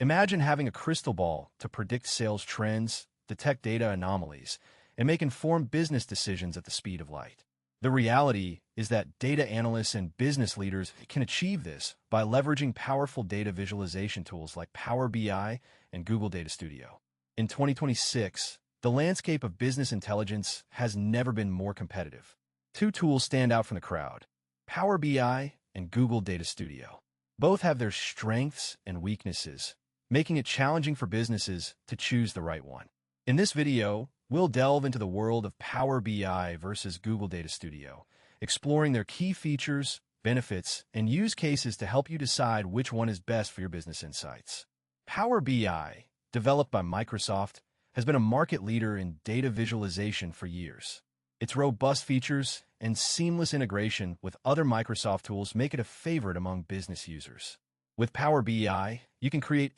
Imagine having a crystal ball to predict sales trends, detect data anomalies, and make informed business decisions at the speed of light. The reality is that data analysts and business leaders can achieve this by leveraging powerful data visualization tools like Power BI and Google Data Studio. In 2026, the landscape of business intelligence has never been more competitive. Two tools stand out from the crowd: Power BI and Google Data Studio. Both have their strengths and weaknesses, making it challenging for businesses to choose the right one. In this video, we'll delve into the world of Power BI versus Google Data Studio, exploring their key features, benefits, and use cases to help you decide which one is best for your business insights. Power BI, developed by Microsoft, has been a market leader in data visualization for years. Its robust features and seamless integration with other Microsoft tools make it a favorite among business users. With Power BI, you can create